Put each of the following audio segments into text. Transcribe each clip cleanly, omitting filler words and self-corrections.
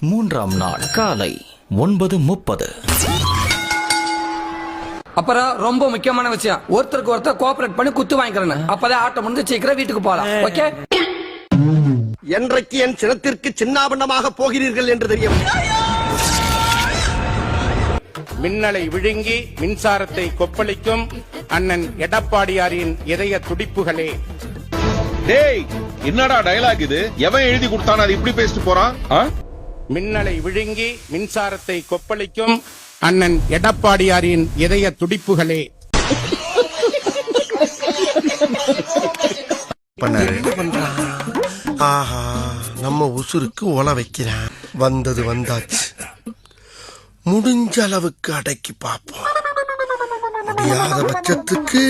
3ஆம் நாள் காலை 9:30. அப்புறம் ரொம்ப முக்கியமான விஷயம், ஒருத்தருக்கு ஒருத்தர் கோஆபரேட் பண்ணி குத்து வாங்கிக்கிறேன். அப்பதான் ஆட்டம் முடிஞ்சு சீக்கிரம் வீட்டுக்கு போலாம். ஓகே? என்றைக்கு என் சினத்திற்கு சின்னாபண்ணமாக போகிறீர்கள் என்று தெரியும். மின்னலை விழுங்கி மின்சாரத்தை கொப்பளிக்கும் அண்ணன் எடப்பாடியாரின் இதய துடிப்புகளே. டேய், என்னடா டயலாக் இது? எவன் எழுதி கொடுத்தானே அது இப்படி பேசிட்டு போறான்? மின்னலை விழுங்கி மின்சாரத்தை கொப்பளிக்கும் அண்ணன் எடப்பாடியாரின் இதய துடிப்புகளே. ஆஹா, நம்ம உசுருக்கு ஒல வைக்கிறான். வந்தது வந்தாச்சு, முடிஞ்ச அளவுக்கு அடக்கி பார்ப்போம். முடியாத பட்சத்துக்கு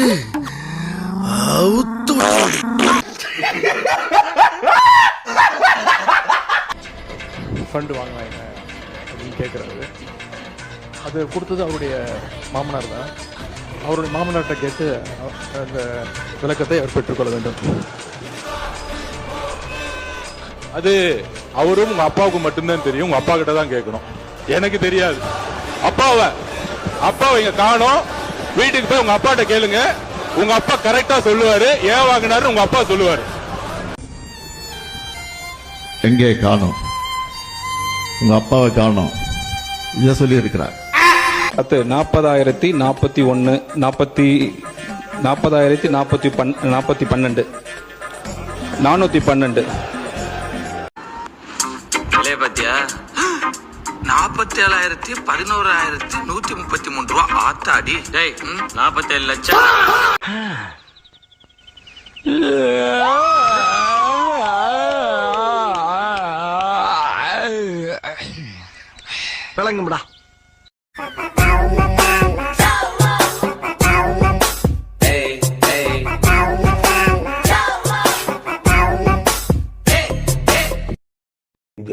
ஃபண்டு வாங்கினாங்க அப்படின்னு கேட்குறாரு. அது கொடுத்தது அவருடைய மாமனார் தான். அவருடைய மாமனார்கிட்ட கேட்டு அந்த விளக்கத்தை அவர் பெற்றுக்கொள்ள வேண்டும். அது அவரும் உங்க அப்பாவுக்கு மட்டும்தான் தெரியும். உங்க அப்பா கிட்ட தான் கேட்கணும், எனக்கு தெரியாது. அப்பாவை இங்க காணோம். வீட்டுக்கு போய் உங்க அப்பாட்ட கேளுங்க. உங்க அப்பா கரெக்டா சொல்லுவாரு. ஏன் வாங்கினாரு உங்க அப்பா சொல்லுவாரு. எங்கே காணோம், உங்க அப்பாவை காணோம், இத சொல்லி இருக்கிறார். 40,041 40,012 412 பாத்தியா? 47,11,133 ரூபா. ஆத்தாடி. 47 லட்சம். விளங்கும்டா. இது